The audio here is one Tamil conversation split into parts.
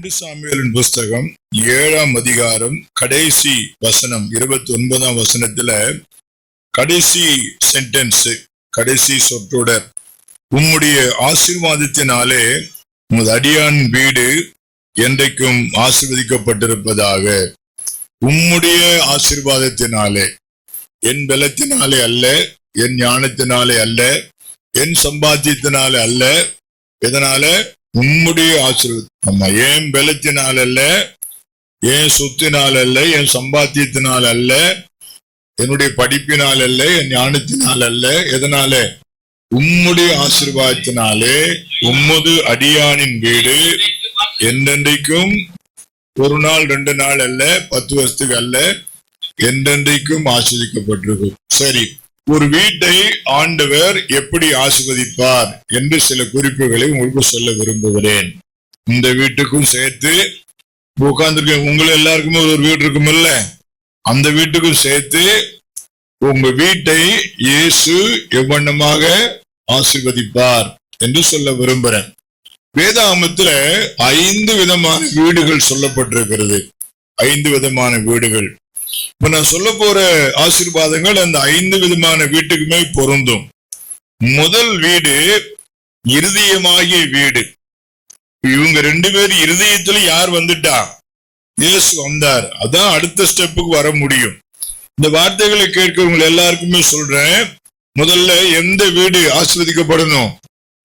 2 சாமுவேலின் புஸ்தகம் 7ஆம் அதிகாரம் கடைசி வசனம் 29ஆம் வசனத்துல கடைசி சென்டென்ஸ், கடைசி சொற்றொடர், உம்முடைய ஆசீர்வாதத்தினாலே உமது அடியான் வீடு என்றைக்கும் ஆசீர்வதிக்கப்பட்டிருப்பதாக. உம்முடைய ஆசீர்வாதத்தினாலே, என் பலத்தினாலே அல்ல, என் ஞானத்தினாலே அல்ல, என் சம்பாத்தியத்தினாலே அல்ல, எதனால? உம்முடைய ஆசீர்வாதம். நம்ம ஏன் பலத்தினால் அல்ல, ஏன் சொத்தினால் அல்ல, என் சம்பாத்தியத்தினால் அல்ல, என்னுடைய படிப்பினால் அல்ல, என் ஞானத்தினால் அல்ல, எதனால? உம்முடைய ஆசீர்வாதத்தினாலே உம்மது அடியானின் வீடு என்றென்றைக்கும், ஒரு நாள் 2 நாள் அல்ல, 10 வருஷத்துக்கு அல்ல, என்றென்றைக்கும் ஆசீர்வதிக்கப்பட்டிருக்கும். சரி, ஒரு வீட்டை ஆண்டவர் எப்படி ஆசீர்வதிப்பார் என்று சில குறிப்புகளை உங்களுக்கு சொல்ல விரும்புகிறேன். இந்த வீட்டுக்கும் சேர்த்து உட்கார்ந்துருக்க உங்களை எல்லாருக்குமே ஒரு வீடு இருக்கும் இல்ல, அந்த வீட்டுக்கும் சேர்த்து உங்க வீட்டை இயேசு எவ்வண்ணமாக ஆசீர்வதிப்பார் என்று சொல்ல விரும்புறேன். வேதாகமத்துல 5 விதமான வீடுகள் சொல்லப்பட்டிருக்கிறது. 5 விதமான வீடுகள். இப்ப நான் சொல்ல போற ஆசீர்வாதங்கள் அந்த 5 விதமான வீட்டுக்குமே பொருந்தும். முதல் வீடு இருதயமாகிய வீடு. இவங்க 2 பேர் இருதயத்துல யார் வந்துட்டா? இயேசு வந்தார். அதான் அடுத்த ஸ்டெப்புக்கு வர முடியும். இந்த வார்த்தைகளை கேட்கிறவங்க எல்லாருக்குமே சொல்றேன், முதல்ல எந்த வீடு ஆசீர்வதிக்கப்படணும்?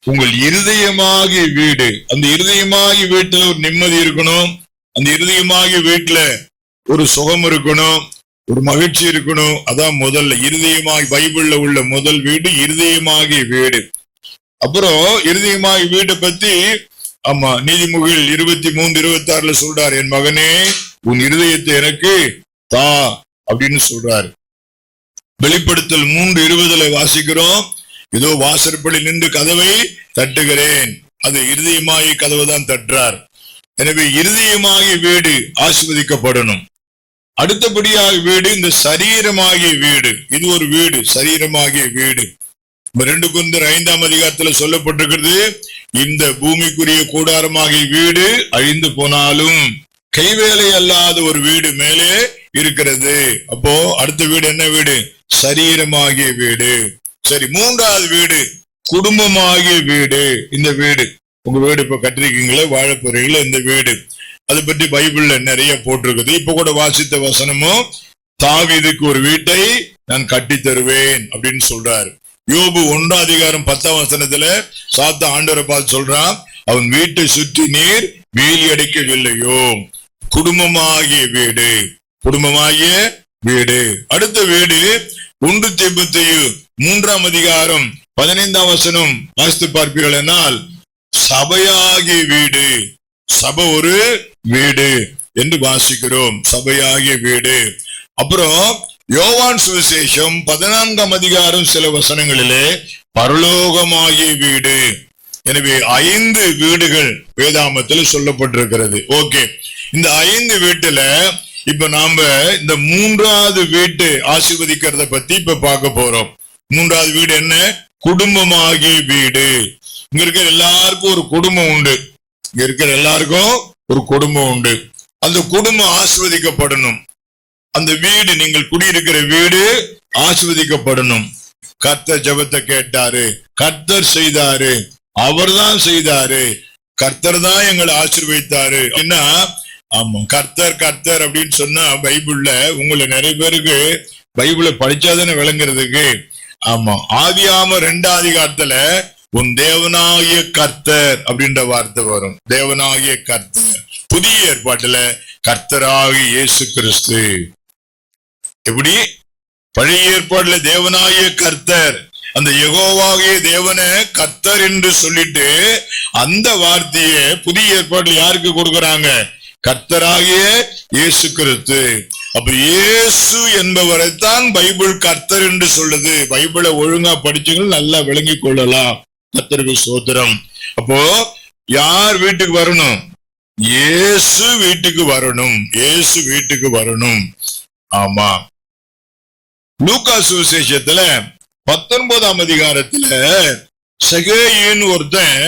உங்கள் இருதயமாகிய வீடு. அந்த இருதயமாகிய வீட்டுல ஒரு நிம்மதி இருக்கணும். அந்த இருதயமாகிய வீட்டுல ஒரு சுகம் இருக்கணும், ஒரு மகிழ்ச்சி இருக்கணும். அதான் முதல்ல இருதயமாகி, பைபிள்ல உள்ள முதல் வீடு இருதயமாகிய வீடு. அப்புறம் இருதயமாகிய வீட்டை பத்தி நீதிமொழிகள் 23:26 சொல்றாரு, என் மகனே உன் இருதயத்தை எனக்கு தா அப்படின்னு சொல்றாரு. வெளிப்படுத்தல் 3:20 வாசிக்கிறோம், இதோ வாசற்படி நின்று கதவை தட்டுகிறேன். அது இருதயமாகிய கதவை தான் தட்டுறார். எனவே இருதயமாகிய வீடு ஆசீர்வதிக்கப்படணும். அடுத்தபடியாக வீடு இந்த சரீரமாகிய வீடு. இது ஒரு வீடு, சரீரமாகிய வீடு. 2 கொரிந்தியர் 5ஆம் அதிகாரத்துல சொல்லப்பட்டிருக்கிறது, இந்த பூமிக்குரிய கூடாரமாகிய வீடு அழிந்து போனாலும் கைவேலை அல்லாத ஒரு வீடு மேலே இருக்கிறது. அப்போ அடுத்த வீடு என்ன வீடு? சரீரமாகிய வீடு. சரி, 3வது வீடு குடும்பமாகிய வீடு. இந்த வீடு, உங்க வீடு இப்ப கட்டிருக்கீங்களே, வாழ போறீங்களா, இந்த வீடு, அதை பற்றி பைபிள்ல நிறைய போட்டிருக்குது. இப்ப கூட வாசித்த வசனமும், தாவீதுக்கு ஒரு வீட்டை நான் கட்டி தருவேன் அப்படின்னு சொல்றாரு. யோபு 1ஆம் அதிகாரம் 10ஆம் வசனத்துல சாத்தான் ஆண்டவரை பார்த்து சொல்றான், அவன் வீட்டை சுற்றி நீர் வேலி அடைக்கவில்லையோ. குடும்பமாகிய வீடு, குடும்பமாகிய வீடு. அடுத்த வீடு 1 தீமோத்தேயு 3ஆம் அதிகாரம் 15ஆம் வசனம் வாசித்து பார்ப்பீர்கள் என்னால், சபையாகிய வீடு. சபை ஒரு வீடு என்று வாசிக்கிறோம், சபையாகிய வீடு. அப்புறம் யோவான் சுவிசேஷம் 14ஆம் அதிகாரம் சில வசனங்களிலே பரலோகமாகிய வீடு. எனவே 5 வீடுகள் வேதாகமத்தில் சொல்லப்பட்டிருக்கிறது. ஓகே, இந்த 5 வீட்டுல இப்ப நாம இந்த 3வது வீட்டு ஆசீர்வதிக்கிறத பத்தி இப்ப பார்க்க போறோம். 3வது வீடு என்ன? குடும்பமாகிய வீடு. இங்க இருக்கிற எல்லாருக்கும் ஒரு குடும்பம் உண்டு. இங்க இருக்கிற எல்லாருக்கும் ஒரு குடும்பம் உண்டு. அந்த குடும்பம் ஆசீர்வதிக்கப்படணும். அந்த வீடு, நீங்கள் குடியிருக்கிற வீடு ஆசீர்வதிக்கப்படணும். கர்த்தர் ஜெபத்தை கேட்டாரு, கர்த்தர் செய்தாரு, அவர் தான் செய்தாரு, கர்த்தர் தான் எங்களை ஆசீர்வதித்தாரு. என்ன? ஆமா, கர்த்தர் கர்த்தர் அப்படின்னு சொன்னா பைபிள்ல உங்களை நிறைய பேருக்கு பைபிளை படிச்சாதானே விளங்குறதுக்கு. ஆமா, ஆதியாகமம் 2ஆம் அதிகாரத்துல உன் தேவனாகிய கர்த்தர் அப்படின்ற வார்த்தை வரும். தேவனாகிய கர்த்தர். புதிய ஏற்பாட்டுல கர்த்தராகிய இயேசு கிறிஸ்து. எப்படி? பழைய ஏற்பாட்டுல தேவனாகிய கர்த்தர், அந்த யெகோவாகிய தேவனை கர்த்தர் என்று சொல்லிட்டு அந்த வார்த்தையை புதிய ஏற்பாட்டுல யாருக்கு கொடுக்கறாங்க? கர்த்தராகிய இயேசு கிறிஸ்து. அப்ப இயேசு என்பவரைத்தான் பைபிள் கர்த்தர் என்று சொல்லுது. பைபிளை ஒழுங்கா படிச்சவங்க நல்லா விளங்கி கொள்ளலாம். கர்த்தருக்கு ஸ்தோத்திரம். அப்போ யார் வீட்டுக்கு வரணும்? இயேசு வீட்டுக்கு வரணும். இயேசு வீட்டுக்கு வரணும். ஆமா, லூக்கா சுவிசேஷத்துல 19ஆம் அதிகாரத்துல சகேயுன்னு ஒருத்தன்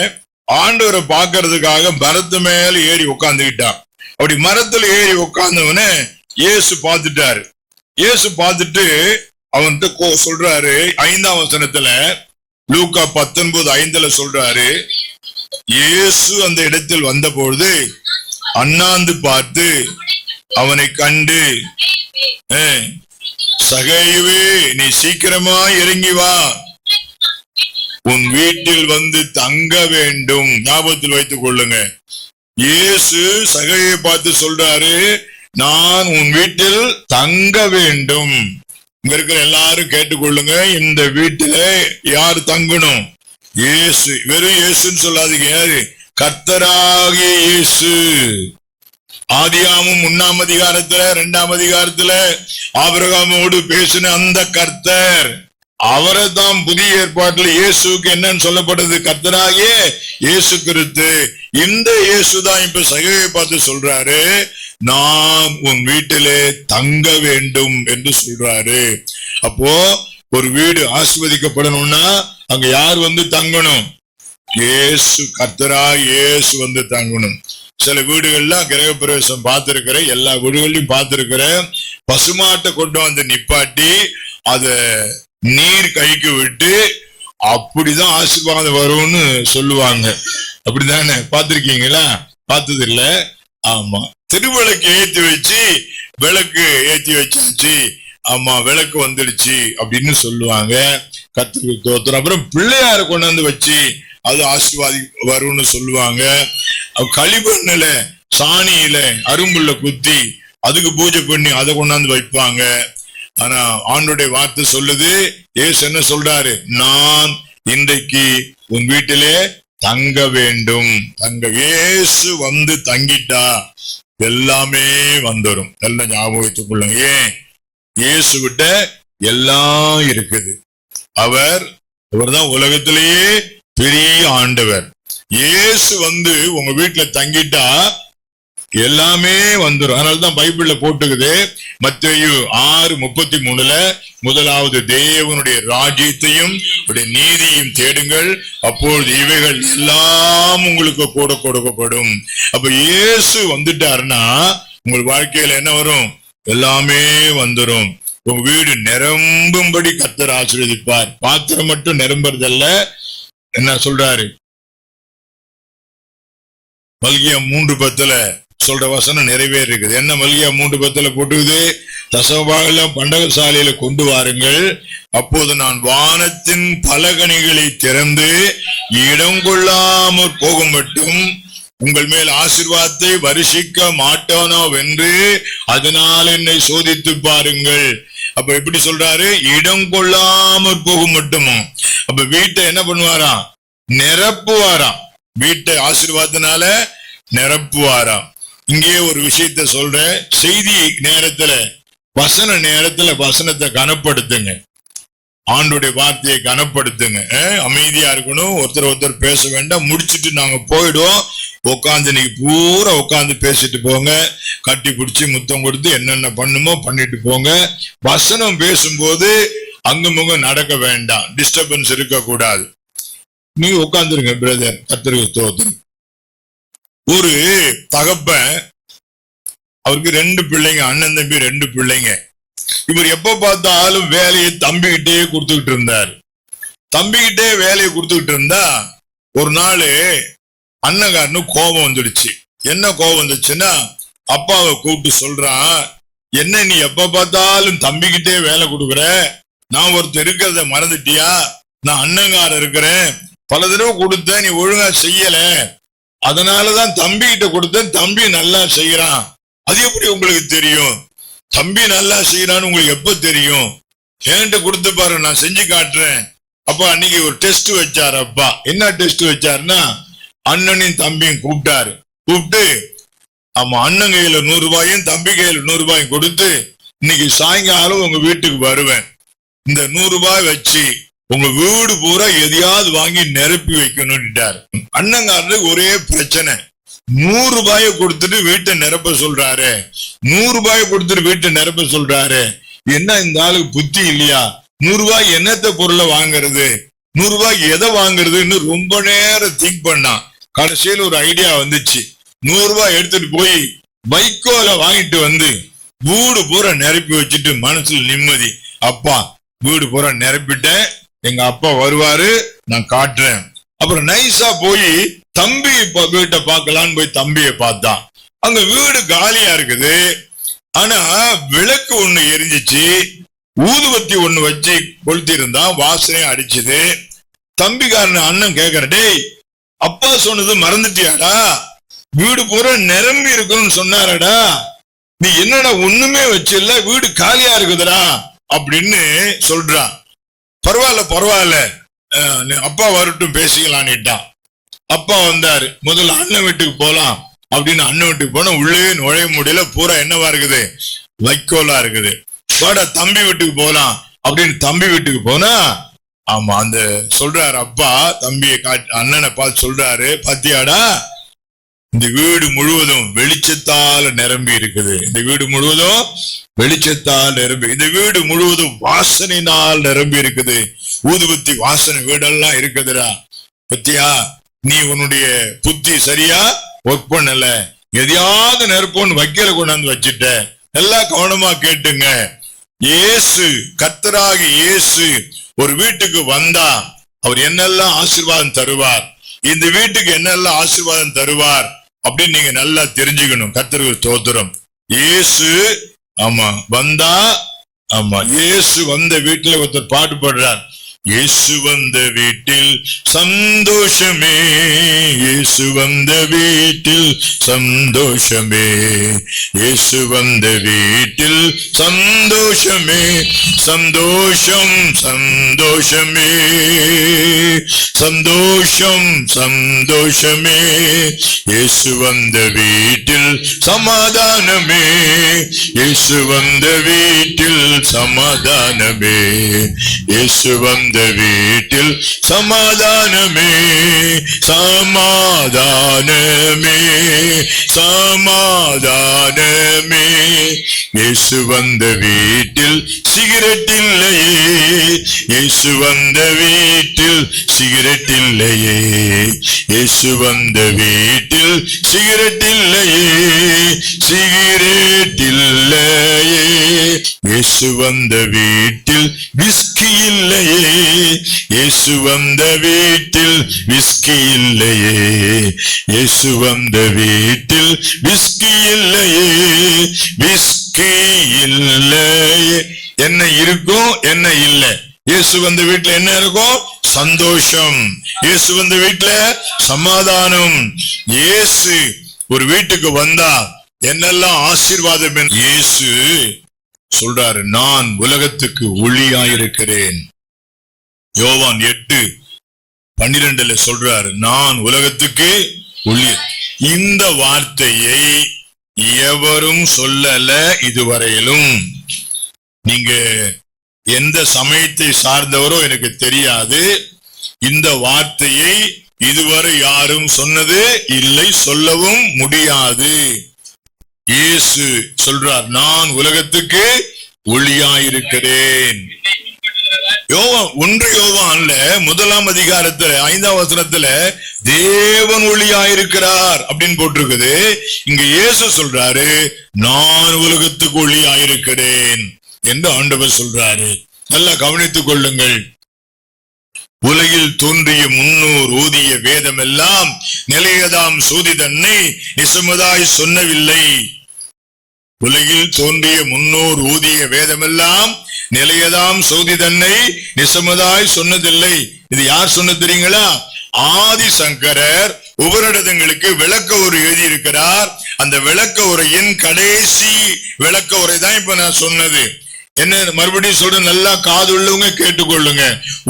ஆண்டவரை பார்க்கறதுக்காக மரத்து மேல ஏறி உட்கார்ந்துக்கிட்டான். அப்படி மரத்துல ஏறி உட்கார்ந்தவன இயேசு பார்த்துட்டாரு. இயேசு பார்த்துட்டு அவன்கிட்ட சொல்றாரு, 5ஆம் வசனத்துல, லூக்கா 19:5 சொல்றாரு, இயேசு அந்த இடத்தில் வந்த பொழுது அண்ணாந்து பார்த்து அவனை கண்டு, சகையுவே, நீ சீக்கிரமா இறங்கி வா, உன் வீட்டில் வந்து தங்க வேண்டும். ஞாபகத்தில் வைத்துக் கொள்ளுங்க. இயேசு சகையை பார்த்து சொல்றாரு, நான் உன் வீட்டில் தங்க வேண்டும். இங்க இருக்கிற எல்லாரும் கேட்டுக்கொள்ளுங்க, இந்த வீட்டுல யார் தங்கணும்? இயேசு. வெறும் இயேசுன்னு சொல்லாதீங்க, யாரு? கர்த்தராகிய இயேசு. ஆதியாகமம் 1ஆம் அதிகாரத்துல 2ஆம் அதிகாரத்துல ஆபிரகாமோடு பேசின அந்த கர்த்தர், அவரை தான் புதிய ஏற்பாட்டுல இயேசுக்கு என்னன்னு சொல்லப்படுது? கர்த்தராகிய இயேசு கிறிஸ்து. இந்த இயேசுதான் இப்ப சகையை பார்த்து சொல்றாரு, நான் உன் வீட்டிலே தங்க வேண்டும் என்று சொல்றாரு. அப்போ ஒரு வீடு ஆசீர்வதிக்கப்படணும்னா அங்க யார் வந்து தங்கணும்? இயேசு, கர்த்தராகிய இயேசு வந்து தங்கணும். சில வீடுகள்லாம் கிரகப்பிரவேசம் பார்த்திருக்கிறேன், எல்லா வீடுகளையும் பார்த்திருக்கிறேன். பசுமாட்டை கொண்டு வந்து நிப்பாட்டி அத நீர் கைக்கு விட்டு அப்படிதான் ஆசீர்வாதம் வரும்னு சொல்லுவாங்க. அப்படிதானே? பார்த்திருக்கீங்களா? பார்த்தது இல்ல? ஆமா. திருவிளக்கு ஏற்றி வச்சு, விளக்கு ஏற்றி வச்சாச்சு, ஆமா விளக்கு வந்துடுச்சு அப்படின்னு சொல்லுவாங்க. கர்த்தருக்கு ஸ்தோத்திரம். அப்புறம் பிள்ளையார கொண்டாந்து வச்சு அது ஆசீர்வாதி வரும்னு சொல்லுவாங்க. களிமண்ணுல சாணியில அரும்புள்ள குத்தி அதுக்கு பூஜை பண்ணி அதை கொண்டாந்து வைப்பாங்க. ஆனா ஆண்டோடைய வார்த்தை சொல்லுது, இயேசு என்ன சொல்றாரு? நான் இன்றைக்கு உன் வீட்டிலே தங்க வேண்டும். தங்க இயேசு வந்து தங்கிட்டா எல்லாமே வந்துடும். எல்லாம் ஞாபகம் வைத்துக் கொள்ளுங்க. ஏன்? இயேசு விட்ட எல்லாம் இருக்குது. அவர்தான் உலகத்திலேயே பெரிய ஆண்டவர். இயேசு வந்து உங்க வீட்டுல தங்கிட்டா எல்லாமே வந்துடும். அதனாலதான் பைபிள்ல போட்டுக்குது, மத்தேயு 6:33, முதலாவது தேவனுடைய ராஜ்யத்தையும் நீதியையும் தேடுங்கள், அப்பொழுது இவைகள் எல்லாம் உங்களுக்கு கூட கொடுக்கப்படும். அப்ப இயேசு வந்துட்டாருன்னா உங்கள் வாழ்க்கையில என்ன வரும்? எல்லாமே வந்துடும். உங்க வீடு நிரம்பும்படி கர்த்தர் ஆசீர்வதிப்பார். பாத்திரம் மட்டும் நிரம்புறதல்ல. என்ன சொல்றாரு? மல்கியா 3:10 சொல்ற வசனம் நிறைவேறிருக்குது. என்ன மல்கியா 3:10 போட்டுக்குது? தசமபாகம் பண்டகசாலையில கொண்டு வாருங்கள், அப்போது நான் வானத்தின் பலகணிகளை திறந்து இடம் கொள்ளாமற் போகும் மட்டும் உங்கள் மேல் ஆசீர்வாதத்தை வருஷிக்க மாட்டானோ வென்று அதனால் என்னை சோதித்து பாருங்கள். அப்ப எப்படி சொல்றாரு? இடம் கொள்ளாமற் போகும் மட்டுமா? அப்ப வீட்டை என்ன பண்ணுவாராம்? நிரப்புவாராம். வீட்டை ஆசீர்வாதத்தினால நிரப்புவாராம். இங்கே ஒரு விஷயத்த சொல்றேன். செய்தி நேரத்துல, வசன நேரத்துல வசனத்தை கனப்படுத்துங்க. ஆண்டுடைய வார்த்தையை கனப்படுத்துங்க. அமைதியா இருக்கணும், ஒருத்தர் பேச வேண்டாம். முடிச்சுட்டு நாங்க போயிடுவோம். உட்காந்து நீங்க பூரா உட்காந்து பேசிட்டு போங்க. கட்டி பிடிச்சி முத்தம் கொடுத்து என்னென்ன பண்ணுமோ பண்ணிட்டு போங்க. வசனம் பேசும்போது அங்குமுங்க நடக்க வேண்டாம், டிஸ்டர்பன்ஸ் இருக்க கூடாது. நீங்க உட்காந்துருங்க பிரதர். கர்த்தருக்கு ஸ்தோத்திரம். ஒரு தகப்பன், அவருக்கு 2 பிள்ளைங்க, அண்ணன் தம்பி 2 பிள்ளைங்க. இவர் எப்ப பார்த்தாலும் வேலையை தம்பிக்கிட்டே கொடுத்துக்கிட்டு இருந்தார். தம்பிக்கிட்டே வேலையை கொடுத்துக்கிட்டு இருந்தா ஒரு நாள் அண்ணங்காரனு கோபம் வந்துடுச்சு. என்ன கோபம் வந்துச்சுன்னா, அப்பாவை கூப்பிட்டு சொல்றான், என்ன நீ எப்ப பார்த்தாலும் தம்பிக்கிட்டே வேலை கொடுக்குற? நான் ஒருத்தர் இருக்கிறத மறந்துட்டியா? நான் அண்ணங்கார இருக்கிறேன், பல தடவை கொடுத்தேன், நீ ஒழுங்கா செய்யல, அதனாலதான் தம்பி கிட்ட கொடுத்தேன், தம்பி நல்லா செய்யறான். அது எப்படி உங்களுக்கு தெரியும்? தம்பி நல்லா செய்யறான்னு உங்களுக்கு எப்ப தெரியும்? என்கிட்ட கொடுத்து பாரு, நான் செஞ்சு காட்டுறேன். அப்பா அன்னைக்கு ஒரு டெஸ்ட் வச்சாரு. அப்பா என்ன டெஸ்ட் வச்சாருன்னா, அண்ணனையும் தம்பியும் கூப்பிட்டாரு. கூப்பிட்டு, ஆமா, அண்ணன் கையில 100 ரூபாயும் தம்பி கையில 100 ரூபாயும் கொடுத்து, இன்னைக்கு சாயங்காலம் உங்க வீட்டுக்கு வருவேன், இந்த 100 ரூபாய் வச்சு உங்க வீடு பூரா எதையாவது வாங்கி நிரப்பி வைக்கணும்ட்டாரு. அண்ணங்காரனுக்கு ஒரே பிரச்சனை, 100 ரூபாயை கொடுத்துட்டு வீட்டை நிரப்ப சொல்றாரு. 100 ரூபாயை கொடுத்துட்டு வீட்டை நிரப்ப சொல்றாரு. என்ன இந்த ஆளுக்கு புத்தி இல்லையா? 100 ரூபாய் என்னத்த பொருளை வாங்குறது, 100 ரூபாய்க்கு எதை வாங்குறதுன்னு ரொம்ப நேரம் திங்க் பண்ணான். கடைசியில் ஒரு ஐடியா வந்துச்சு. 100 ரூபாய் எடுத்துட்டு போய் வைக்கோல வாங்கிட்டு வந்து வீடு பூரா நிரப்பி வச்சுட்டு மனசுல நிம்மதி. அப்பா வீடு பூரா நிரப்பிட்டேன், எங்க அப்பா வருவாரு, நான் காட்டுறேன். அப்புறம் நைஸா போய் தம்பி வீட்டை பார்க்கலான்னு போய் தம்பியை பார்த்தான். அங்க வீடு காலியா இருக்குது. ஆனா விளக்கு ஒண்ணு எரிஞ்சிச்சு, ஊதுபத்தி ஒண்ணு வச்சு கொளுத்தி இருந்தா, வாசனை அடிச்சுது. தம்பிக்காரன் அண்ணன் கேக்குற, டேய் அப்பா சொன்னது மறந்துட்டியாடா? வீடு பூரா நிரம்பி இருக்கணும்னு சொன்னாரடா, நீ என்னடா ஒண்ணுமே வச்சில்ல, வீடு காலியா இருக்குதுடா அப்படின்னு சொல்றான். பரவாயில்ல பரவாயில்ல, அப்பா வரட்டும் பேசிக்கலான்னுட்டான். அப்பா வந்தாரு. முதல்ல அண்ணன் வீட்டுக்கு போலாம் அப்படின்னு அண்ணன் வீட்டுக்கு போனா உள்ளே நுழைய முடியல, பூரா என்னவா இருக்குது, வைக்கோலா இருக்குது. வாடா தம்பி வீட்டுக்கு போலாம் அப்படின்னு தம்பி வீட்டுக்கு போனா, ஆமா அந்த சொல்றாரு அப்பா தம்பியை அண்ணனை பார்த்து சொல்றாரு, பாத்தியாடா இந்த வீடு முழுவதும் வெளிச்சத்தால நிரம்பி இருக்குது, இந்த வீடு முழுவதும் வெளிச்சத்தால் நிரம்பி, இந்த வீடு முழுவதும் வாசனையினால் நிரம்பி இருக்குது, ஊதுபத்தி வாசனை வீடெல்லாம் இருக்குதுடா. பத்தியா நீ உன்னுடைய புத்தி சரியா ஒர்க் பண்ணல, எதையாவது நெருப்போன்னு வைக்கல கொண்டாந்து வச்சுட்ட. எல்லாம் கவனமா கேட்டுங்க. இயேசு கர்த்தராகி இயேசு ஒரு வீட்டுக்கு வந்தா அவர் என்னெல்லாம் ஆசீர்வாதம் தருவார், இந்த வீட்டுக்கு என்னெல்லாம் ஆசீர்வாதம் தருவார் அப்படின்னு நீங்க நல்லா தெரிஞ்சுக்கணும். கர்த்தருக்கு ஸ்தோத்திரம். இயேசு ஆமா வந்தா, ஆமா இயேசு வந்த வீட்டுல ஒருத்தர் பாட்டு பாடுறார். இயேசு வந்த வீட்டில் சந்தோஷமே, இயேசு வந்த வீட்டில் சந்தோஷமே, இயேசு வந்த வீட்டில் சந்தோஷமே, சந்தோஷம் சந்தோஷமே, சந்தோஷம் சந்தோஷமே, இயேசு வந்த வீட்டில் சமாதானமே, இயேசு வந்த வீட்டில் சமாதானமே, இயேசு வந்த வீட்டில் சமாதானமே, சமாதானமே, சமாதானமே, இயேசு வந்த வீட்டில் சிகரெட் இல்லையே, இயேசு வந்த வீட்டில் சிகரெட் இல்லையே, இயேசு வந்த வீட்டில் சிகரெட் இல்லையே, சிகரெட் இல்லையே, இயேசு வந்த வீட்டில் விஸ்கி இல்லையே, இயேசு வந்த வீட்டில் விஸ்கி இல்லையே, இயேசு வந்த வீட்டில் விஸ்கி இல்லையே, விஸ்கி இல்லையே. என்ன இருக்கும் என்ன இல்ல? இயேசு வந்த வீட்டுல என்ன இருக்கும்? சந்தோஷம். இயேசு வந்த வீட்டுல சமாதானம். இயேசு ஒரு வீட்டுக்கு வந்தா என்னெல்லாம் ஆசீர்வாதம். இயேசு சொல்றாரு, நான் உலகத்துக்கு ஒளியாயிருக்கிறேன். யோவான் 8:12 சொல்றாரு, நான் உலகத்துக்கு ஒளி. இந்த வார்த்தையை எவரும் சொல்லல இதுவரையிலும். நீங்க எந்த சமயத்தை சார்ந்தவரோ எனக்கு தெரியாது. இந்த வார்த்தையை இதுவரை யாரும் சொன்னது இல்லை, சொல்லவும் முடியாது. இயேசு சொல்றார், நான் உலகத்துக்கு ஒளியாயிருக்கிறேன். யோவான்ல 1 அதிகாரத்துல 5ஆம் வசனத்துல தேவன் ஒளியாயிருக்கிறார் அப்படின்னு போட்டிருக்குது. இங்க இயேசு சொல்றாரு, நான் உலகத்துக்கு ஒளியாயிருக்கிறேன் என்று ஆண்டவர் சொல்றாரு. நல்லா கவனித்துக் கொள்ளுங்கள். உலகில் தோன்றிய முன்னோர் ஓதிய வேதம் எல்லாம் நிலையதாம் சோதி தன்னை நிசமதாய் சொன்னவில்லை. உலகில் தோன்றிய முன்னோர் ஊதிய வேதமெல்லாம் நிலையதாம் சோதி தன்னை நிசமதாய் சொன்னதில்லை. இது யார் சொன்னது தெரியுங்களா? ஆதிசங்கரர் உபநிடதங்களுக்கு விளக்க உரை எழுதி இருக்கிறார். அந்த விளக்க உரையின் கடைசி விளக்க உரை தான் இப்ப நான் சொன்னது. என்ன மறுபடியும் சொல்ற, நல்லா காதுள்ளவங்க கேட்டுக்கொள்ளுங்க.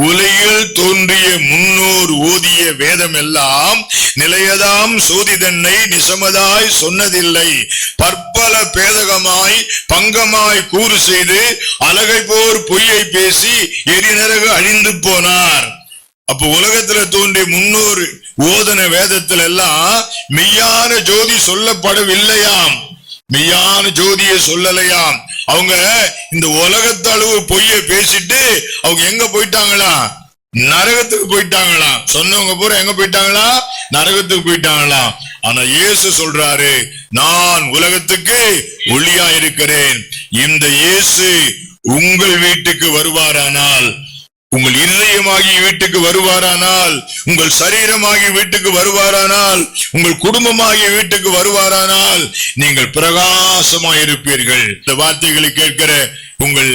உலகில் தோன்றிய முன்னோர் ஓதிய வேதம் எல்லாம் நிலையதாம் சோதி தன்னை நிசமதாய் சொன்னதில்லை. பற்பல பேதகமாய் பங்கமாய் கூறு செய்து அழகை போர் பொய்யை பேசி எரிநரகு அழிந்து போனார். அப்ப உலகத்துல தோன்றிய முன்னோர் ஓதன வேதத்துல எல்லாம் மெய்யான ஜோதி சொல்லப்படவில்லையாம், மெய்யான ஜோதியை சொல்லலையாம். அவங்க இந்த உலகத்தளவு பொய்ய பேசிட்டு அவங்க எங்க போயிட்டாங்களா? நரகத்துக்கு போயிட்டாங்களாம். சொன்னவங்க பூரா எங்க போயிட்டாங்களா? நரகத்துக்கு போயிட்டாங்களாம். ஆனா இயேசு சொல்றாரு, நான் உலகத்துக்கு ஒளியா இருக்கிறேன். இந்த இயேசு உங்கள் வீட்டுக்கு வருவாரானால், உங்கள் இருதயமாகி வீட்டுக்கு வருவாரானால், உங்கள் சரீரமாகி வீட்டுக்கு வருவாரானால், உங்கள் குடும்பமாகிய வீட்டுக்கு வருவாரானால் நீங்கள் பிரகாசமாய் இருப்பீர்கள். இந்த வார்த்தைகளை கேட்கிற உங்கள்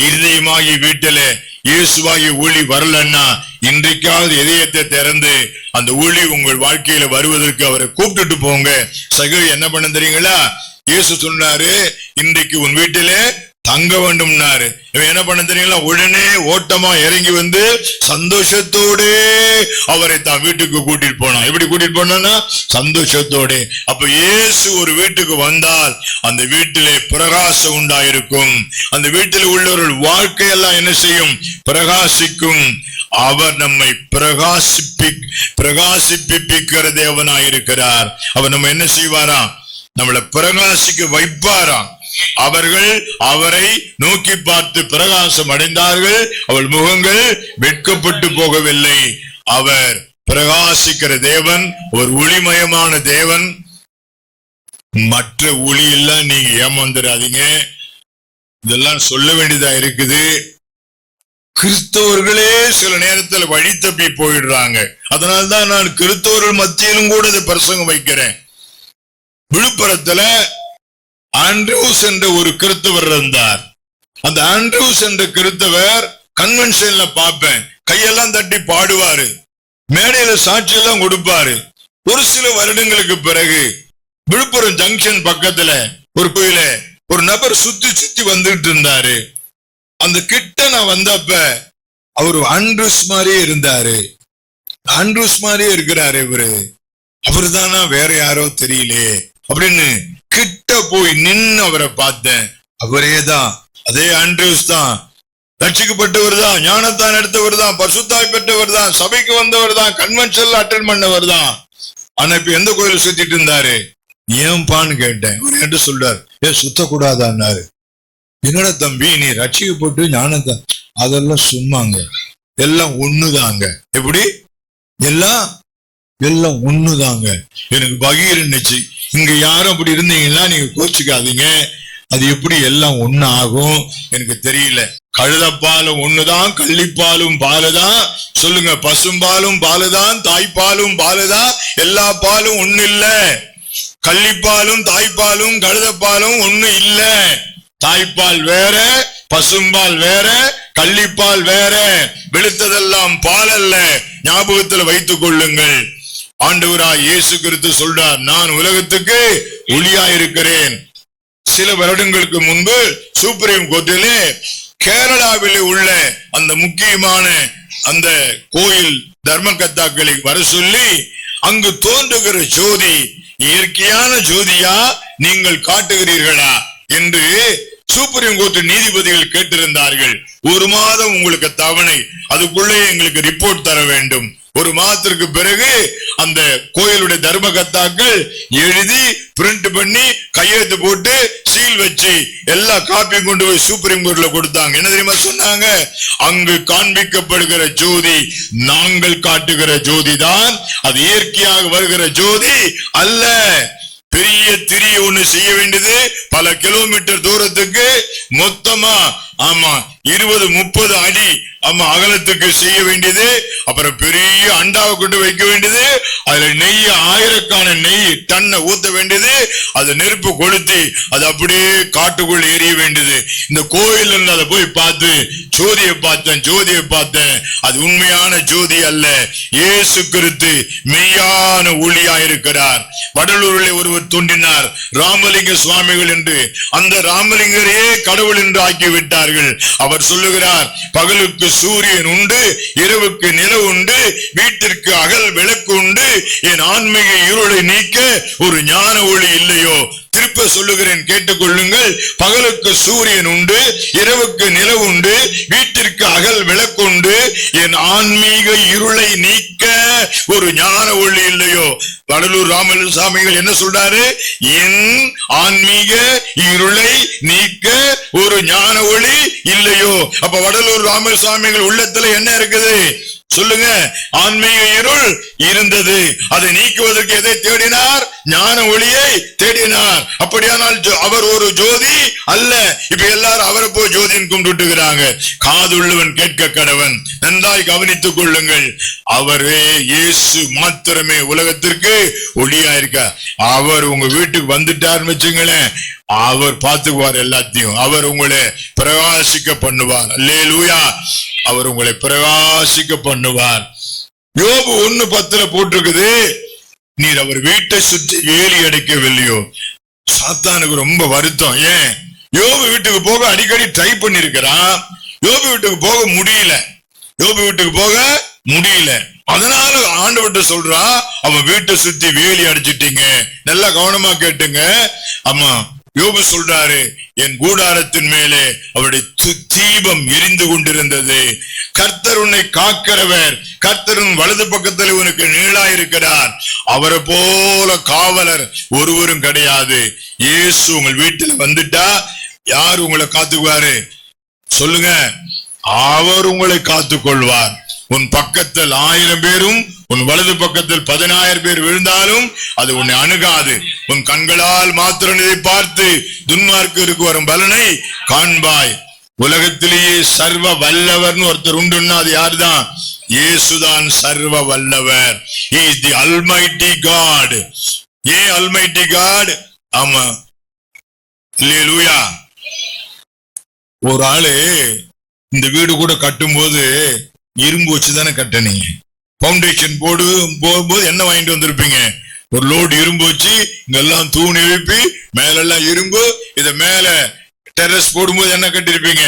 இருதயமாகிய வீட்டில இயேசுவாகிய ஒளி வரலன்னா, இன்றைக்காவது இதயத்தை திறந்து அந்த ஒளி உங்கள் வாழ்க்கையில வருவதற்கு அவரை கூப்பிட்டுட்டு போங்க. சகோதரி என்ன பண்ண தெரியுங்களா? இயேசு சொன்னாரு, இன்றைக்கு உன் வீட்டிலே தங்க வேண்டும்னாரு. இவன் என்ன பண்ண தெரியுங்களா? உடனே ஓட்டமா இறங்கி வந்து சந்தோஷத்தோடு அவரை தான் வீட்டுக்கு கூட்டிட்டு போனான். எப்படி கூட்டிட்டு போனா? சந்தோஷத்தோட. அப்ப இயேசு ஒரு வீட்டுக்கு வந்தால் அந்த வீட்டிலே பிரகாசம் உண்டாயிருக்கும். அந்த வீட்டில் உள்ளவர்கள் வாழ்க்கையெல்லாம் என்ன செய்யும்? பிரகாசிக்கும். அவர் நம்மை பிரகாசிப்பிக்கிற தேவனாயிருக்கிறார். அவர் நம்ம என்ன செய்வாராம்? நம்மளை பிரகாசிக்க வைப்பாராம். அவர்கள் அவரை நோக்கி பார்த்து பிரகாசம் அடைந்தார்கள். அவள் முகங்கள் வெட்கப்பட்டு போகவில்லை. அவர் பிரகாசிக்கிற தேவன், ஒரு ஒளிமயமான தேவன். மற்ற ஒளி எல்லாம் நீங்க ஏமாந்துடாதீங்க. இதெல்லாம் சொல்ல வேண்டியதா இருக்குது. கிறிஸ்தவர்களே சில நேரத்தில் வழி தப்பி போயிடுறாங்க. அதனால்தான் நான் கிறிஸ்தவர்கள் மத்தியிலும் கூட இதை பிரசங்கம் வைக்கிறேன். விழுப்புரத்துல ஆண்ட்ரூஸ் என்ற ஒரு கிறிஸ்தவர் இருந்தார். அந்த ஆண்ட்ரூஸ் என்ற கிறிஸ்தவர் கன்வென்ஷன்ல பார்ப்பேன், கையெல்லாம் தட்டி பாடுவாரு, மேடையில சாட்சி எல்லாம் கொடுப்பாரு. ஒரு சில வருடங்களுக்கு பிறகு விழுப்புரம் ஜங்ஷன் பக்கத்துல ஒரு கோயில ஒரு நபர் சுத்தி சுத்தி வந்துட்டு இருந்தாரு. அந்த கிட்ட நான் வந்தப்ப அவரு ஆண்ட்ரூஸ் மாதிரியே இருந்தாரு. ஆண்ட்ரூஸ் மாதிரியே இருக்கிறாரு இவரு. அவரு தானா வேற யாரோ தெரியலே அப்படின்னு கிட்ட போய் நின்னு அவரை பார்த்தேன். அவரே தான், அதே ஆண்ட்ரூஸ் தான். ரட்சிக்கப்பட்டவர் தான், ஞானத்தான் எடுத்தவர் தான், பரிசுத்தாய் பெற்றவர் தான், சபைக்கு வந்தவர் தான், கன்வென்ஷன்ல அட்டென்ட் பண்ணவர் தான். ஆனா இப்ப எந்த கோயில் சுத்திட்டு இருந்தாரு? ஏன்பான்னு கேட்டேன். ஒரு என்று சொல்றாரு, சுத்தக்கூடாதான்னாரு. என்னடா தம்பி, நீ ரட்சிக்கப்பட்டு ஞானத்தான், அதெல்லாம் சும்மாங்க, எல்லாம் ஒண்ணுதாங்க. எப்படி? எல்லாம் ஒண்ணுதாங்க. எனக்கு பகீர்னுச்சு. இங்க யாரும் அப்படி இருந்தீங்கன்னா நீங்க கோச்சுக்காதீங்க. அது எப்படி எல்லாம் ஒண்ணு ஆகும் எனக்கு தெரியல. கழுதப்பாலும் ஒண்ணுதான், கள்ளிப்பாலும் பாலுதான். சொல்லுங்க, பசும்பாலும் பாலுதான், தாய்ப்பாலும் பாலுதான். எல்லா பாலும் ஒண்ணு இல்ல. கள்ளிப்பாலும் தாய்ப்பாலும் கழுதப்பாலும் ஒண்ணு இல்ல. தாய்ப்பால் வேற, பசும்பால் வேற, கள்ளிப்பால் வேற. வெளுத்ததெல்லாம் பால் அல்ல. ஞாபகத்தில் வைத்துக் கொள்ளுங்கள். ஆண்டவராய் இயேசு கிறிஸ்து சொல்றார், நான் உலகத்துக்கு ஒளியா இருக்கிறேன். சில வருடங்களுக்கு முன்பு சுப்ரீம் கோர்ட்டிலே கேரளாவிலே உள்ள அந்த முக்கியமான அந்த கோயில் தர்மகர்த்தாக்களை வர சொல்லி, அங்கு தோன்றுகிற ஜோதி இயற்கையான ஜோதியா நீங்கள் காட்டுகிறீர்களா என்று சுப்ரீம் கோர்ட் நீதிபதிகள் கேட்டிருந்தார்கள். ஒரு மாதம் உங்களுக்கு தவணை, அதுக்குள்ளே எங்களுக்கு ரிப்போர்ட் தர வேண்டும். ஒரு மாதத்திற்கு பிறகு அந்த கோயிலுடைய தர்மகர்த்தாக்கள் எழுதி பிரிண்ட் பண்ணி கையெழுத்து போட்டு சீல் வச்சு எல்லா காப்பி கொண்டு போய் சுப்ரீம் கோர்ட்ல கொடுத்தாங்க. என்ன தெரியுமா சொன்னாங்க? அங்கு காண்பிக்கப்படுகிற ஜோதி நாங்கள் காட்டுகிற ஜோதி தான், அது இயற்கையாக வருகிற ஜோதி அல்ல. பெரிய திரிய ஒண்ணு செய்ய வேண்டியது, பல கிலோமீட்டர் தூரத்துக்கு மொத்தமா 20-30 அடி அகலத்துக்கு செய்ய வேண்டியது. அப்புறம் பெரிய அண்டாவை கொண்டு வைக்க வேண்டியது. அதுல நெய்ய ஆயிரக்கான நெய் டன்னை ஊத்த வேண்டியது. அது நெருப்பு கொளுத்தி அது அப்படியே காட்டுக்குள்ள எரிய வேண்டியது. இந்த கோயில் இருந்து அதை போய் பார்த்து ஜோதியை பார்த்தேன். அது உண்மையான ஜோதி அல்ல. இயேசு கிறிஸ்து மெய்யான ஒளியா இருக்கிறார். வடலூரில் ஒருவர் தோன்றினார், ராமலிங்க சுவாமிகள் என்று. அந்த ராமலிங்கரையே கடவுள் என்று ஆக்கிவிட்டார்கள். அவர் சொல்லுகிறார், பகலுக்கு சூரியன் உண்டு, இரவுக்கு நிலவு உண்டு, வீட்டிற்கு அகல் விளக்கு உண்டு, என் ஆன்மீக இருளை நீக்க ஒரு ஞான ஒளி இல்லையோ? திருப்ப சொல்லுகிறேன், கேட்டுக்கொள்ளுங்கள். பகலுக்கு சூரியன் உண்டு, இரவுக்கு நிலவு உண்டு, வீட்டிற்கு அகல் விளக்கு உண்டு, என் ஆன்மீக இருளை நீக்க ஒரு ஞான ஒளி இல்லையோ? வடலூர் ராமசாமிகள் என்ன சொல்றாரு? என் ஆன்மீக இருளை நீக்க ஒரு ஞான ஒளி இல்லையோ? அப்ப வடலூர் ராமசாமிகள் உள்ளத்துல என்ன இருக்குது? சொல்லுங்க. ஆன்மீக இருள் இருந்தது, அதை நீக்குவதற்கு எதை தேடினார்? ஞான ஒளியை தேடினார். அப்படியானால் அவர் ஒரு ஜோதி அல்ல. இப்ப எல்லாரும் அவரை போய் ஜோதின்னு கும்பிட்டுக்கிறாங்க. காதுள்ளவன் கேட்க கடவன், நன்றாய் கவனித்துக் கொள்ளுங்கள். அவரே இயேசு மாத்திரமே உலகத்திற்கு ஒளியா இருக்க. அவர் உங்க வீட்டுக்கு வந்துட்டாருன்னு வச்சுங்களேன், அவர் பார்த்துக்குவார் எல்லாத்தையும். அவர் உங்களை பிரகாசிக்க பண்ணுவார். அல்லேலூயா. அவர் உங்களை பிரகாசிக்க பண்ணுவார். யோபு 1:10 போட்டிருக்குது, நீர் அவர் வீட்டை சுற்றி வேலி அடைக்கவில்லையோ. சாத்தானுக்கு ரொம்ப வருத்தம். ஏன்? யோபு வீட்டுக்கு போக அடிக்கடி ட்ரை பண்ணிருக்கிறான். யோபு வீட்டுக்கு போக முடியல. யோபு வீட்டுக்கு போக முடியல. அதனால ஆண்டவர்கிட்ட சொல்றா, அவன் வீட்டை சுத்தி வேலி அடிச்சிட்டீங்க. நல்லா கவனமா கேட்டுங்க. ஆமா, யோபு சொல்றாரு, என் கூடாரத்தின் மேலே அவருடைய தீபம் எரிந்து கொண்டிருந்தது. கர்த்தர் உன்னை காக்கிறவர், கர்த்தரின் வலது பக்கத்தில் உனக்கு நீளாயிருக்கிறார். அவரை போல காவலர் ஒருவரும் கிடையாது. இயேசு உங்கள் வீட்டில் வந்துட்டா யார் உங்களை காத்துக்குவாரு? சொல்லுங்க. அவர் உங்களை காத்துக் கொள்வார். உன் பக்கத்தில் 1000 பேரும் உன் வலது பக்கத்தில் 10,000 பேர் விழுந்தாலும் அது உன்னை அணுகாது. உன் கண்களால் மாத்திரம் இதை பார்த்து துன்மார்க்கருக்கு வரும் பலனை காண்பாய். உலகத்திலேயே சர்வ வல்லவர்னு ஒருத்தர் உண்டுன்னா அது யாருதான்? இயேசுதான் சர்வ வல்லவர். He is the Almighty God. ஏன் Almighty God? ஆமா, அல்லேலூயா. ஒரு ஆளு இந்த வீடு கூட கட்டும் போது இரும்பு வச்சுதானே கட்டனீங்க. பவுண்டேஷன் போடும்போது என்ன வாங்கிட்டு வந்திருப்பீங்க? ஒரு லோடு இரும்பு வச்சு இங்கெல்லாம் தூண் எழுப்பி மேலெல்லாம் இரும்பு, இத மேல டெரஸ் போடும்போது என்ன கட்டிருப்பீங்க?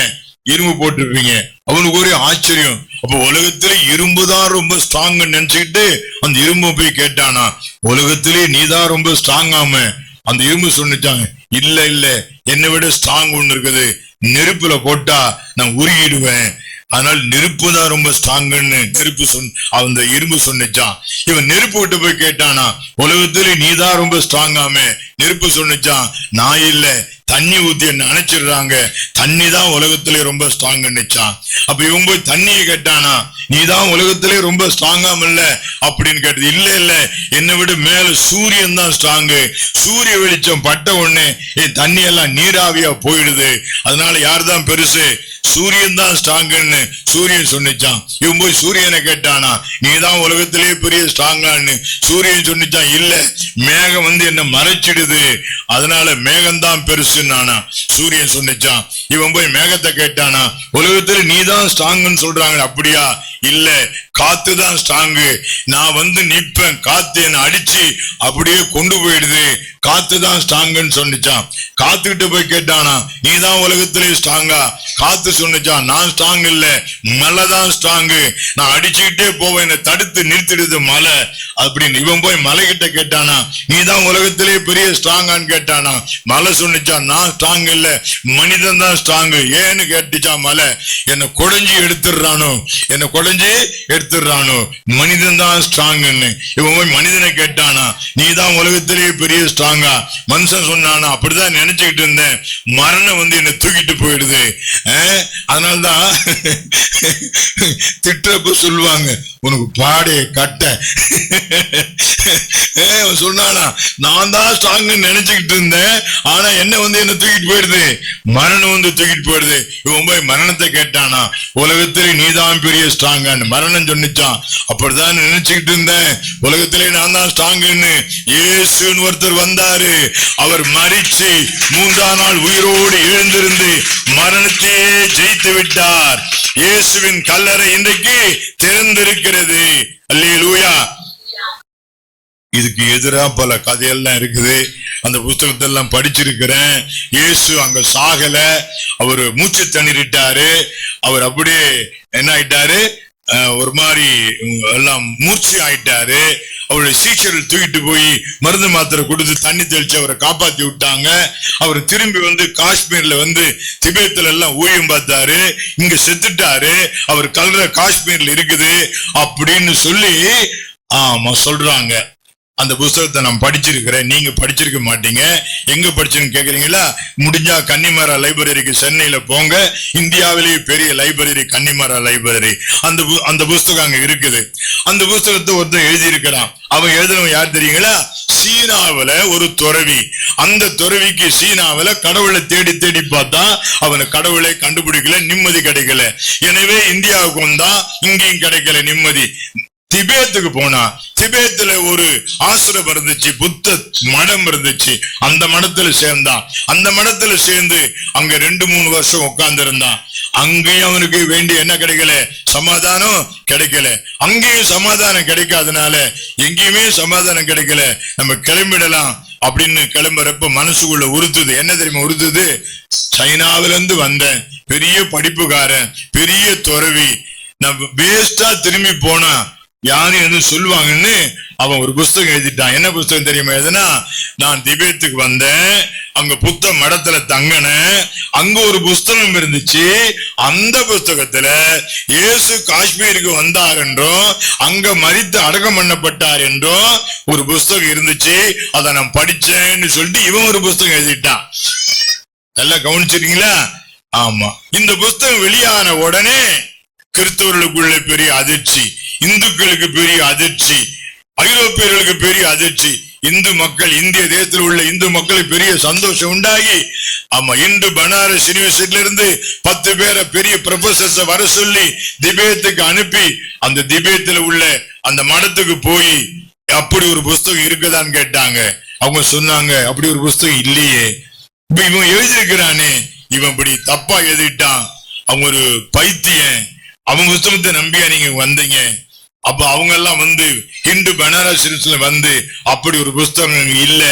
இரும்பு போட்டிருப்பீங்க. அவனுக்கு ஒரே ஆச்சரியம். அப்ப உலகத்திலே இரும்பு தான் ரொம்ப ஸ்ட்ராங் நினைச்சுக்கிட்டு அந்த இரும்பு போய் கேட்டானா, உலகத்திலே நீதான் ரொம்ப ஸ்ட்ராங்காம? அந்த இரும்பு சொன்னிச்சாங்க, இல்ல இல்ல, என்னை விட ஸ்ட்ராங் ஒண்ணு இருக்குது. நெருப்புல போட்டா நான் உருகிடுவேன், அதனால நெருப்பு தான் ரொம்ப ஸ்ட்ராங்குன்னு அந்த இரும்பு சொன்னிச்சான். இவன் நெருப்பு விட்டு போய் கேட்டானா, உலகத்திலே நீதான் ரொம்ப ஸ்ட்ராங்காமே? நெருப்பு சொன்னிச்சான், நான் இல்ல, தண்ணி ஊத்தி என்ன அணைச்சிடுறாங்க, தண்ணி தான் உலகத்திலே ரொம்ப ஸ்ட்ராங் நினைச்சான். அப்ப இவன் போய் தண்ணியை கேட்டானா, நீதான் உலகத்திலே ரொம்ப ஸ்ட்ராங்காம இல்ல அப்படின்னு கேட்டது. இல்ல இல்ல, என்னை விட மேல சூரியன் தான் ஸ்ட்ராங்கு. சூரிய வெளிச்சம் பட்ட உடனே என் தண்ணி எல்லாம் நீராவியா போயிடுது. அதனால யார் தான் பெருசு? சூரியன் தான் ஸ்ட்ராங்குன்னு சூரியன் சொன்னிச்சான். இவன் போய் சூரியனை கேட்டானா, நீதான் உலகத்திலே பெரிய ஸ்ட்ராங்கான்னு. சூரியன் சொன்னிச்சான், இல்ல, மேகம் வந்து என்ன மறைச்சிடுது, அதனால மேகம் தான் பெருசு நானா. சூரியன் சொன்னிச்சான். இவன் போய் மேகத்தை கேட்டானா, உலகத்துல நீதான் ஸ்ட்ராங்குன்னு சொல்றாங்க. அப்படியா? இல்ல, காத்து தான் ஸ்ட்ராங்கு. நான் வந்து நிப்பேன், காத்து என்ன அடிச்சு அப்படியே கொண்டு போயிடுது, காத்து தான் ஸ்ட்ராங்குன்னு சொன்னிச்சான். காத்துக்கிட்ட போய் கேட்டானா, நீதான் உலகத்திலே ஸ்ட்ராங்கா? காத்து சொன்னிச்சான், நான் ஸ்ட்ராங் இல்ல, மழை தான் ஸ்ட்ராங்கு. நான் அடிச்சுக்கிட்டே போவேன், என்னை தடுத்து நிறுத்திடுது மழை அப்படின்னு. இவன் போய் மலை கிட்ட கேட்டானா, நீதான் உலகத்திலே பெரிய ஸ்ட்ராங்கான்னு கேட்டானா. மலை சொன்னிச்சான், நான் ஸ்ட்ராங் இல்ல, மனிதன் தான் ஸ்ட்ராங்கு. ஏன்னு கேட்டுச்சான் மலை, என்னை குடைஞ்சி எடுத்துடுறானோ, என்னை குடைஞ்சி எடுத்துடுறானோ, மனிதன் தான் ஸ்ட்ராங்குன்னு. இவன் போய் மனிதனை கேட்டானா, நீதான் உலகத்திலே பெரிய ஸ்ட்ராங்கா? மனுஷன் சொன்னானா, அப்படிதான் நினைச்சுக்கிட்டு இருந்தேன், மரணம் வந்து என்னை தூக்கிட்டு போயிடுது. அதனால்தான் திட்டப்ப சொல்லுவாங்க, உனக்கு பாடைய கட்ட. சொன்னானா, நான் தான் ஸ்ட்ராங் நினைச்சுக்கிட்டு இருந்தேன், ஆனா என்ன வந்து என்ன தூக்கிட்டு போயிடுது, மரணம் வந்து தூக்கிட்டு போயிடுது. இவன் போய் மரணத்தை கேட்டானா, உலகத்திலே நீதான் பெரிய ஸ்ட்ராங்கான்னு. மரணம் சொன்னிச்சான், அப்படிதான் நினைச்சுக்கிட்டு இருந்தேன், உலகத்திலே நான் தான் ஸ்ட்ராங்குன்னு. இயேசுன்னு ஒருத்தர் வந்தாரு, அவர் மரிச்சு 3ஆம் நாள் உயிரோடு எழுந்திருந்து மரணத்தையே ஜெயித்து விட்டார். இயேசுவின் கல்லறை இன்றைக்கு திறந்திருக்கிறது. அல்லேலூயா. இதுக்கு எதிரா பல கதையெல்லாம் இருக்குது, அந்த புத்தகத்தை எல்லாம் படிச்சிருக்கிறேன். இயேசு அங்க சாகல, அவர் மூச்சு தண்ணீரிட்டாரு. அவர் அப்படியே என்ன ஆயிட்டாரு, ஒரு மாதிரி எல்லாம் மூச்சு ஆயிட்டாரு. அவருடைய சீஷர்கள் தூக்கிட்டு போய் மருந்து மாத்திரை கொடுத்து தண்ணி தெளிச்சு அவரை காப்பாத்தி விட்டாங்க. அவர் திரும்பி வந்து காஷ்மீர்ல வந்து திபேத்துல எல்லாம் ஊழியம் பார்த்தாரு. இங்க செத்துட்டாரு, அவர் கல்ற காஷ்மீர்ல இருக்குது அப்படின்னு சொல்லி ஆமா சொல்றாங்க. அந்த புஸ்தகத்தை நான் படிச்சிருக்கிறேன், நீங்க படிச்சிருக்க மாட்டீங்க. எங்க படிச்சுன்னு கேக்குறீங்களா? முடிஞ்சா கன்னிமரா லைப்ரரிக்கு சென்னையில போங்க. இந்தியாவிலேயே பெரிய லைப்ரரி கன்னிமரா லைப்ரரி. அந்த புஸ்தகம் அங்க இருக்குது. அந்த புஸ்தகத்தை ஒருத்தன் எழுதி இருக்கிறான். அவன் எழுதுனவன் யார் தெரியுங்களா? சீனாவில ஒரு துறவி. அந்த துறவிக்கு சீனாவில கடவுளை தேடி தேடி பார்த்தா அவனுக்கு கடவுளை கண்டுபிடிக்கல, நிம்மதி கிடைக்கல. எனவே இந்தியாவுக்கு வந்தா இங்கேயும் கிடைக்கல நிம்மதி. திபேத்துக்கு போனா, திபேத்துல ஒரு ஆசிரமம் இருந்துச்சு, புத்த மடம் இருந்துச்சு. அந்த மடத்துல சேர்ந்தான். அந்த மடத்துல சேர்ந்து அங்க 2-3 வருஷம் உட்கார்ந்து இருந்தான். அங்கேயும் அவனுக்கு வேண்டிய என்ன கிடைக்கல? சமாதானம் கிடைக்கல. அங்கேயும் சமாதானம் கிடைக்காதனால எங்கேயுமே சமாதானம் கிடைக்கல. நம்ம கிளம்பிடலாம் அப்படின்னு கிளம்புறப்ப மனசுக்குள்ள உறுத்துது. என்ன தெரியுமா உறுத்துது? சைனாவில இருந்து வந்தேன், பெரிய படிப்புக்காரன், பெரிய துறவி, நம்ம வேஸ்டா திரும்பி போனா யாரும் எதுவும் சொல்லுவாங்கன்னு அவன் ஒரு புஸ்தகம் எழுதிட்டான். என்ன புஸ்தகம் தெரியுமா? எதுனா, நான் திபேத்துக்கு வந்தேன், அங்க புத்த மடத்துல தங்கினேன், அங்க ஒரு புஸ்தகம் இருந்துச்சு. அந்த புஸ்தகத்துல இயேசு காஷ்மீருக்கு வந்தார் என்றும் அங்க மரித்து அடக்கம் பண்ணப்பட்டார் என்றும் ஒரு புஸ்தகம் இருந்துச்சு. அதை நான் படிச்சேன்னு சொல்லிட்டு இவன் ஒரு புஸ்தகம் எழுதிட்டான். நல்லா கவனிச்சிருக்கீங்களா? ஆமா. இந்த புஸ்தகம் வெளியான உடனே கிறிஸ்தவர்களுக்குள்ள பெரிய அதிர்ச்சி, இந்துக்களுக்கு பெரிய அதிர்ச்சி, ஐரோப்பியர்களுக்கு பெரிய அதிர்ச்சி, இந்து மக்கள், இந்திய தேசத்தில் உள்ள இந்து மக்களுக்கு பெரிய சந்தோஷம் உண்டாகி, ஆமா, இன்று பனாரஸ் யூனிவர்சிட்டியில இருந்து 10 பேரை பெரிய ப்ரொஃபசர்ஸ் வர சொல்லி திபேத்துக்கு அனுப்பி அந்த திபேத்துல உள்ள அந்த மடத்துக்கு போய் அப்படி ஒரு புஸ்தகம் இருக்குதான்னு கேட்டாங்க. அவங்க சொன்னாங்க, அப்படி ஒரு புஸ்தகம் இல்லையே. இப்ப இவன் எழுதியிருக்கிறானே, இவன் இப்படி தப்பா எழுதிட்டான், அவங்க ஒரு பைத்தியன், அவங்க புத்தகத்தை நம்பியா நீங்க வந்தீங்க? அப்ப அவங்க எல்லாம் வந்து இந்து பனாரஸ் வந்து அப்படி ஒரு புஸ்தகம் இல்ல,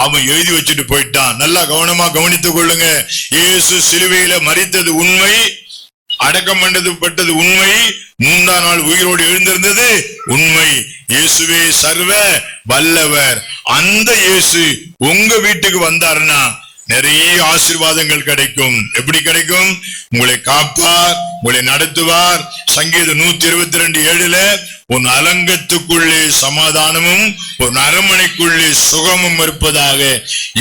அவன் எழுதி வச்சுட்டு போயிட்டான். நல்லா கவனமா கவனித்துக் கொள்ளுங்க. இயேசு சிலுவையில மரித்தது உண்மை, அடக்கம் பண்ணப்பட்டது உண்மை, 3ஆம் நாள் உயிரோடு எழுந்திருந்தது உண்மை. இயேசுவே சர்வ வல்லவர். அந்த இயேசு உங்க வீட்டுக்கு வந்தாருன்னா நிறைய ஆசீர்வாதங்கள் கிடைக்கும். எப்படி கிடைக்கும்? உங்களை காப்பார், உங்களை நடத்துவார். சங்கீதம் 122:7 உன் அலங்கத்துக்குள்ளே சமாதானமும் ஒரு அரண்மனைக்குள்ளே சுகமும் இருப்பதாக.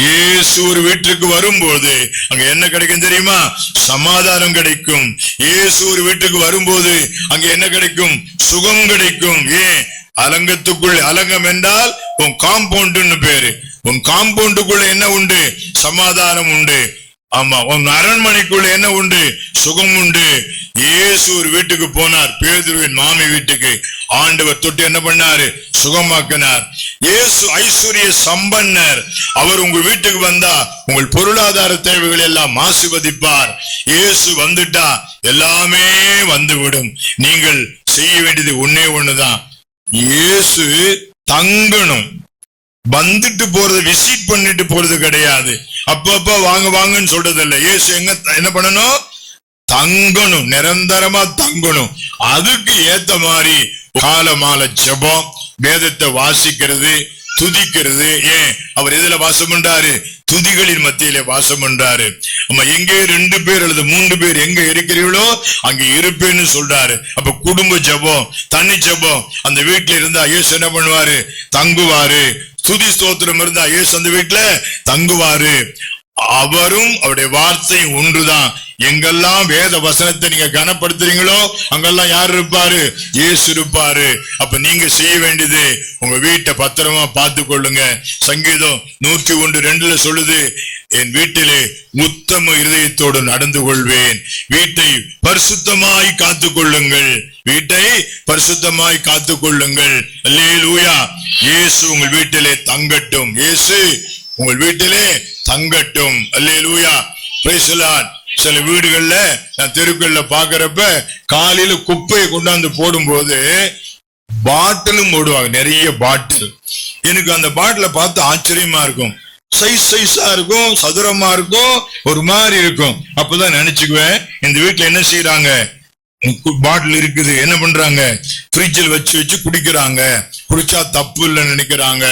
இயேசு ஒரு வீட்டுக்கு வரும்போது அங்க என்ன கிடைக்கும் தெரியுமா? சமாதானம் கிடைக்கும். இயேசு ஒரு வீட்டுக்கு வரும்போது அங்க என்ன கிடைக்கும்? சுகம் கிடைக்கும். ஏன்? அலங்கத்துக்குள்ளே, அலங்கம் என்றால் உன் காம்பவுண்டுன்னு பேரு. உன் காம்பவுண்டுக்குள்ள என்ன உண்டு? சமாதானம் உண்டு. ஆமா, உன் அரண்மனைக்குள்ள என்ன உண்டு? சுகம் உண்டு. இயேசு ஒரு வீட்டுக்கு போனார், பேதுருவின் மாமி வீட்டுக்கு. ஆண்டவர் தொட்டு என்ன பண்ணாரு? சுகமாக்கினார். இயேசு ஐஸ்வர்ய சம்பன்னர். அவர் உங்க வீட்டுக்கு வந்தா உங்கள் பொருளாதார தேவைகள் எல்லாம் ஆசீர்வதிப்பார். இயேசு வந்துட்டா எல்லாமே வந்துவிடும். நீங்கள் செய்ய வேண்டியது ஒன்னே ஒண்ணுதான், இயேசு தங்கணும். வந்துட்டு போறது, விசிட் பண்ணிட்டு போறது கிடையாது. அப்பப்ப வாங்க வாங்கன்னு சொல்றது இல்ல. இயேசு என்ன பண்ணணும்? தங்கணும், நிரந்தரமா தங்கணும். அதுக்கு ஏத்த மாதிரி கால மாலை ஜெபம், வேதத்தை வாசிக்கிறது, துதிக்கிறது. ஏன்? அவர் எதுல வாசம் பண்றாரு? துதிகளின் மத்தியிலே வாசம் பண்றாரு. நம்ம எங்கே 2 பேர் அல்லது 3 பேர் எங்க இருக்கிறீங்களோ அங்க இருப்பேன்னு சொல்றாரு. அப்ப குடும்ப ஜெபம், தனி ஜெபம் அந்த வீட்டுல இருந்தா இயேசு என்ன பண்ணுவாரு? தங்குவாரு. துதி ஸ்தோத்திரம் இருந்தா இயேசு அந்த வீட்டுல தங்குவாரு. அவரும் அவருடைய வார்த்தை ஒன்றுதான். எங்கெல்லாம் வேத வசனத்தை நீங்க கனப்படுத்துறீங்களோ அங்கெல்லாம் யார் இருப்பாரு? இயேசு இருப்பாரு. அப்ப நீங்க செய்ய வேண்டியது உங்க வீட்டை பத்திரமா பார்த்து கொள்ளுங்க. சங்கீதம் 101:2 சொல்லுது, என் வீட்டிலே உத்தம இருதயத்தோடு நடந்து கொள்வேன். வீட்டை பரிசுத்தமாய் காத்து கொள்ளுங்கள், வீட்டை பரிசுத்தமாய் காத்து கொள்ளுங்கள். அல்லேலூயா. இயேசு உங்கள் வீட்டிலே தங்கட்டும். இயேசு உங்கள் வீட்டிலே தங்கட்டும். அல்லேலூயா. Praise the Lord. சில வீடுகள்ல நான் தெருக்கள்ல பாக்குறப்ப காலையில குப்பையை கொண்டாந்து போடும்போது பாட்டிலும் போடுவாங்க, நிறைய பாட்டில். எனக்கு அந்த பாட்டில பார்த்து ஆச்சரியமா இருக்கும். சைஸா இருக்கும், சதுரமா இருக்கும், ஒரு மாதிரி இருக்கும். அப்பதான் நினைச்சுக்குவேன், இந்த வீட்டுல என்ன செய்யறாங்க? பாட்டில் இருக்குது, என்ன பண்றாங்க? ஃப்ரிட்ஜில் வச்சு குடிக்கிறாங்க. குடிச்சா தப்பு இல்லைன்னு நினைக்கிறாங்க.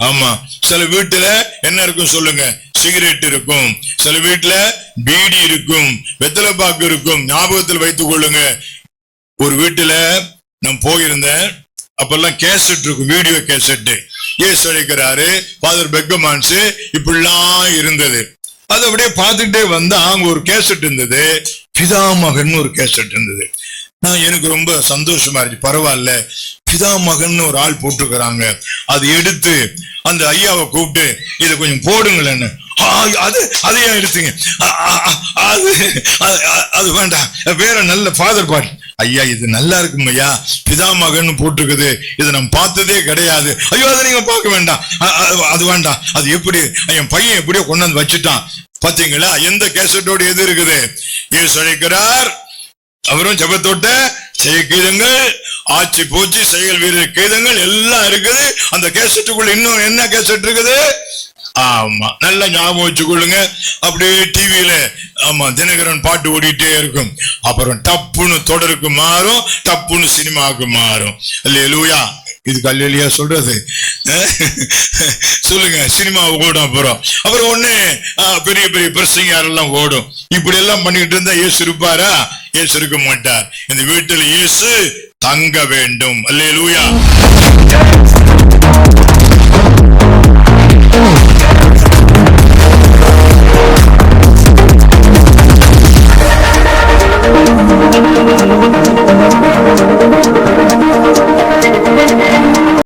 ஆமா, சில வீட்டுல என்ன இருக்கும் சொல்லுங்க? சிகரெட் இருக்கும், சில வீட்டுல பீடி இருக்கும், வெத்தலை பாக்கு இருக்கும். ஞாபகத்தில் வைத்துக் கொள்ளுங்க. ஒரு வீட்டுல நான் போயிருந்தேன், அப்பெல்லாம் கேசட் இருக்கும், வீடியோ கேசட். இயேசு அழைக்கிறாரு, ஃபாதர் பெக்கமான்ஸ், இப்படிலாம் இருந்தது. அது அப்படியே பார்த்துட்டே வந்தா அங்க ஒரு கேசட் இருந்தது, பிதாமகன் ஒரு கேசட் இருந்தது. எனக்கு ரொம்ப சந்தோஷமா இருந்துச்சு. பரவாயில்ல, பிதாமகன் ஒரு ஆள் போட்டுக்கிறாங்க. அது எடுத்து அந்த ஐயாவை கூப்பிட்டு இதை கொஞ்சம் போடுங்களேன்னு. அதையா எடுத்துங்க, அது வேண்டாம், வேற நல்ல ஃபாதர் பாட்டு. ஐயா இது நல்லா இருக்கும் ஐயா, பிதாமகன் போட்டிருக்குது, இதை நம்ம பார்த்ததே கிடையாது. ஐயோ அதை நீங்க பார்க்க வேண்டாம், அது வேண்டாம். அது எப்படி என் பையன் எப்படியோ கொண்டாந்து வச்சுட்டான் பாத்தீங்களா? எந்த கேசட்டோடு எது இருக்குது? இயேசு அழைக்கிறார், அவரும் ஜெபத்தோட்ட செய்ய கீதங்கள், ஆட்சி பூச்சி செயல் வீரர் கீதங்கள் எல்லாம் இருக்குது. அந்த கேசட்டுக்குள்ள இன்னும் என்ன கேசட் இருக்குது? ஆமா, நல்லா ஞாபகம் வச்சுக்கொள்ளுங்க. அப்படியே டிவியில ஆமா தினகரன் பாட்டு ஓடிட்டே இருக்கும். அப்புறம் டப்புன்னு தொடருக்கு மாறும், டப்புன்னு சினிமாவுக்கு மாறும். அல்லேலூயா. இதுக்கு அல்லேலூயா சொல்றது சொல்லுங்க. சினிமா ஓடும், அப்புறம் ஒண்ணு பெரிய பெரிய பிரசங்க யாரெல்லாம் ஓடும். இப்படி எல்லாம் பண்ணிட்டு இருந்தா இயேசு இருப்பாரா? இயேசு இருக்க மாட்டார். இந்த வீட்டில் இயேசு தங்க வேண்டும். அல்லேலூயா.